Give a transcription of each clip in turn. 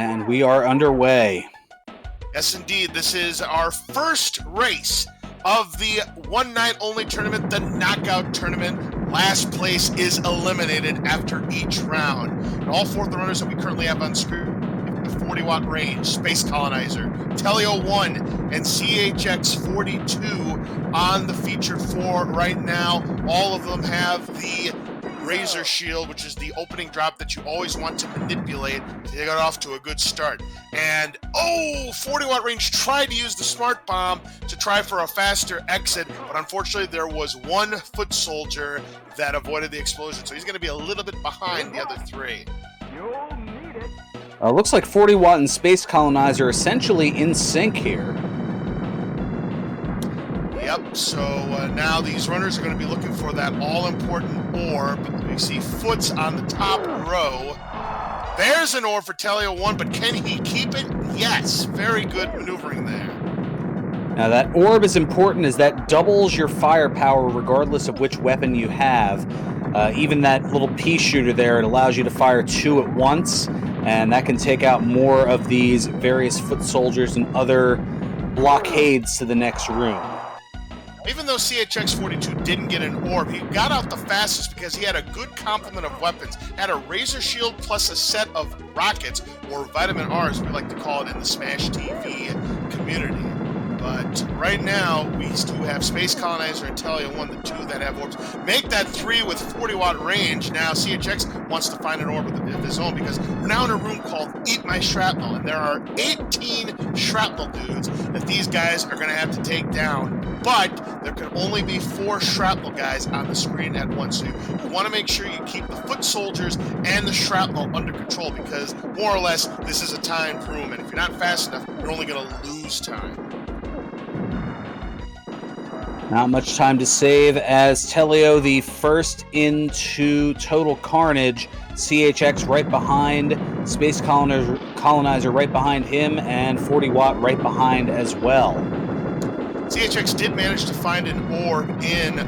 And we are underway. Yes, indeed. This is our first race of the one-night-only tournament, the Knockout Tournament. Last place is eliminated after each round. And all four of the runners that we currently have on screen, the 40-watt range, Space Colonizer, Teleo 1, and CHX42 on the feature 4 right now. All of them have the Razor Shield, which is the opening drop that you always want to manipulate to get off to a good start. And 40-watt range tried to use the Smart Bomb to try for a faster exit, but unfortunately there was one foot soldier that avoided the explosion, so he's going to be a little bit behind the other three. Looks like 40-watt and Space Colonizer essentially in sync here. Yep, so now these runners are going to be looking for that all-important orb. We see Foots on the top row. There's an orb for Teleo 1, but can he keep it? Yes, very good maneuvering there. Now that orb is important as that doubles your firepower regardless of which weapon you have. Even that little pea shooter there, it allows you to fire 2 at once, and that can take out more of these various foot soldiers and other blockades to the next room. Even though CHX42 didn't get an orb, he got out the fastest because he had a good complement of weapons. Had a Razor Shield plus a set of rockets, or Vitamin R as we like to call it in the Smash TV community. But right now, we do have Space Colonizer and Teleo 1, the two that have orbs. Make that 3 with 40-watt range. Now CHX wants to find an orb of his own because we're now in a room called Eat My Shrapnel, and there are 18 shrapnel dudes that these guys are going to have to take down. But there can only be 4 shrapnel guys on the screen at once. So you want to make sure you keep the foot soldiers and the shrapnel under control because more or less this is a timed room, and if you're not fast enough, you're only going to lose time. Not much time to save as Teleo the first into total carnage. CHX right behind, Space Colonizer right behind him, and 40-watt right behind as well. CHX did manage to find an orb in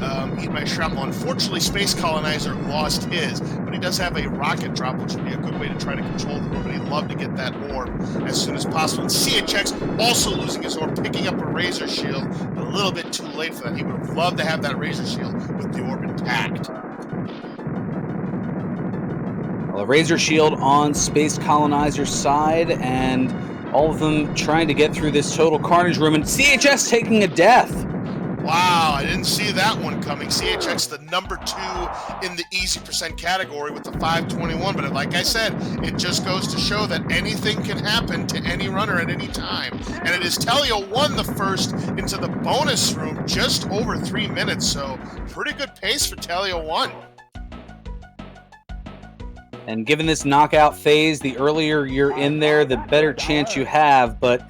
Eat My Shrapnel. Unfortunately, Space Colonizer lost his, but he does have a rocket drop, which would be a good way to try to control the room, but he'd love to get that orb as soon as possible. And CHX also losing his orb, picking up a Razor Shield, but a little bit too late for that. He would have loved to have that Razor Shield with the orb intact. Well, a Razor Shield on Space Colonizer's side, and all of them trying to get through this total carnage room, and CHX taking a death. Wow, I didn't see that one coming. CHX, the number 2 in the easy percent category with the 521, but like I said, it just goes to show that anything can happen to any runner at any time. And it is Teleo 1 the first into the bonus room, just over 3 minutes, so pretty good pace for Teleo 1. And given this knockout phase, the earlier you're in there, the better chance you have. But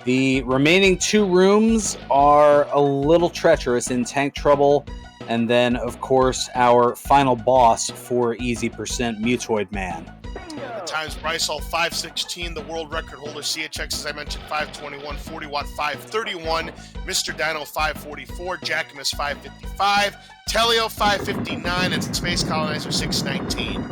the remaining 2 rooms are a little treacherous in Tank Trouble. And then, of course, our final boss for Easy Percent, Mutoid Man. At times, Brysol 516, the world record holder. CHX, as I mentioned, 521, 40-watt 531, Mr. Dino 544, Jackamus 555, Teleo 559, and Space Colonizer 619.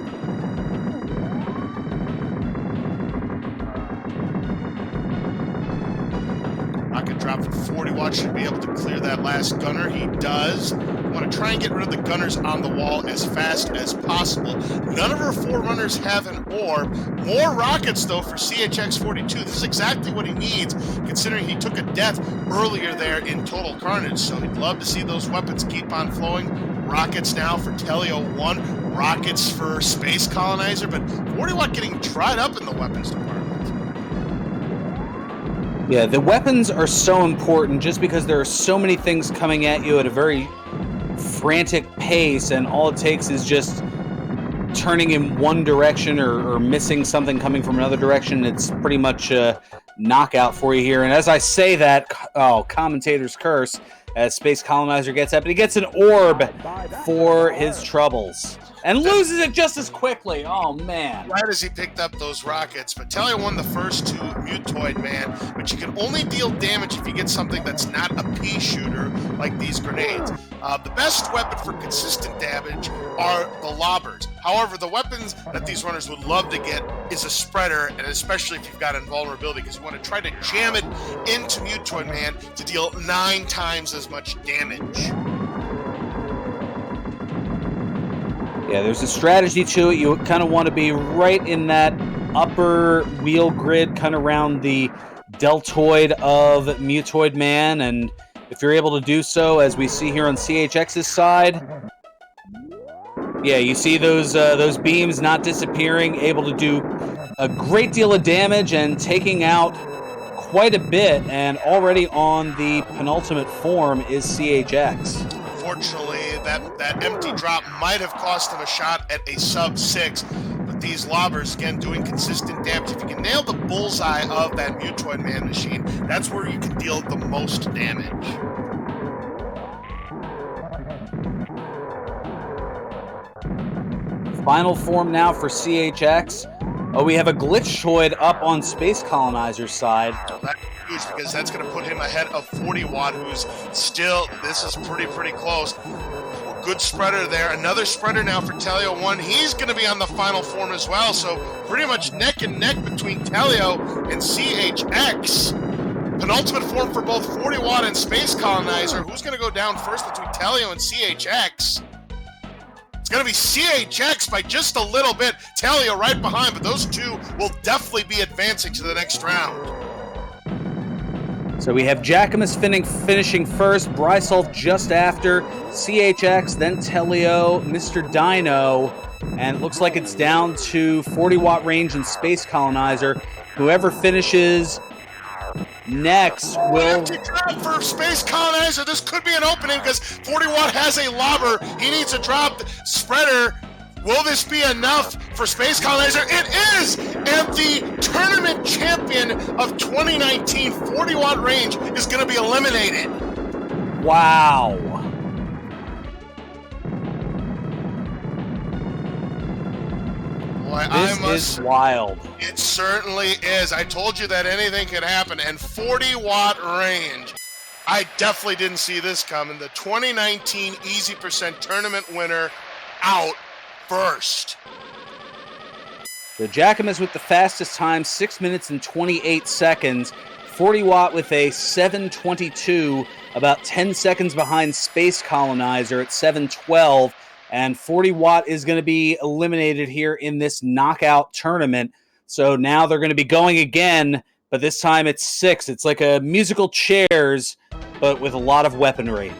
Rocket drop for 40 watts should be able to clear that last gunner. He does. We want to try and get rid of the gunners on the wall as fast as possible. None of our 4 runners have an orb. More rockets, though, for CHX42. This is exactly what he needs, considering he took a death earlier there in Total Carnage. So he'd love to see those weapons keep on flowing. Rockets now for Teleo 1. Rockets for Space Colonizer. But 40 watt getting dried up in the weapons department. Yeah, the weapons are so important just because there are so many things coming at you at a very frantic pace, and all it takes is just turning in one direction or missing something coming from another direction. It's pretty much a knockout for you here. And as I say that, commentator's curse, as Space Colonizer gets up, and he gets an orb for his troubles. And loses it just as quickly. Oh, man. Right as he picked up those rockets. But Teleo won the first 2 Mutoid Man. But you can only deal damage if you get something that's not a pea shooter like these grenades. The best weapon for consistent damage are the lobbers. However, the weapons that these runners would love to get is a spreader, and especially if you've got invulnerability, because you want to try to jam it into Mutoid Man to deal 9 times as much damage. Yeah, there's a strategy to it. You kind of want to be right in that upper wheel grid, kind of around the deltoid of Mutoid Man, and if you're able to do so, as we see here on CHX's side, yeah, you see those beams not disappearing, able to do a great deal of damage and taking out quite a bit, and already on the penultimate form is CHX. Unfortunately, that empty drop might have cost him a shot at a sub-6, but these lobbers, again, doing consistent damage. If you can nail the bullseye of that Mutoid Man machine, that's where you can deal the most damage. Final form now for CHX. Oh, we have a Glitchoid up on Space Colonizer's side. That's huge because that's going to put him ahead of 40 Watt, who's still, this is pretty close. Good spreader there. Another spreader now for Telio 1. He's going to be on the final form as well, so pretty much neck and neck between Telio and CHX. Penultimate form for both 40 Watt and Space Colonizer. Who's going to go down first between Telio and CHX? It's going to be CHX by just a little bit. Telio right behind, but those two will definitely be advancing to the next round. So we have Jackamus finishing first, Brysolf just after, CHX, then Telio, Mr. Dino, and it looks like it's down to 40 Watt range and Space Colonizer. Whoever finishes next will... Empty drop for Space Colonizer. This could be an opening because 40 Watt has a lobber. He needs a drop spreader. Will this be enough for Space Colonizer? It is! And the tournament champion of 2019, 40 Watt range, is going to be eliminated. Wow. Boy, this is wild. It certainly is. I told you that anything could happen. And 40 Watt range. I definitely didn't see this coming. The 2019 Easy Percent tournament winner out first. So Jackamus with the fastest time, 6 minutes and 28 seconds. 40 Watt with a 7:22, about 10 seconds behind Space Colonizer at 7:12. And 40 Watt is going to be eliminated here in this knockout tournament. So now they're going to be going again, but this time it's 6. It's like a musical chairs, but with a lot of weaponry.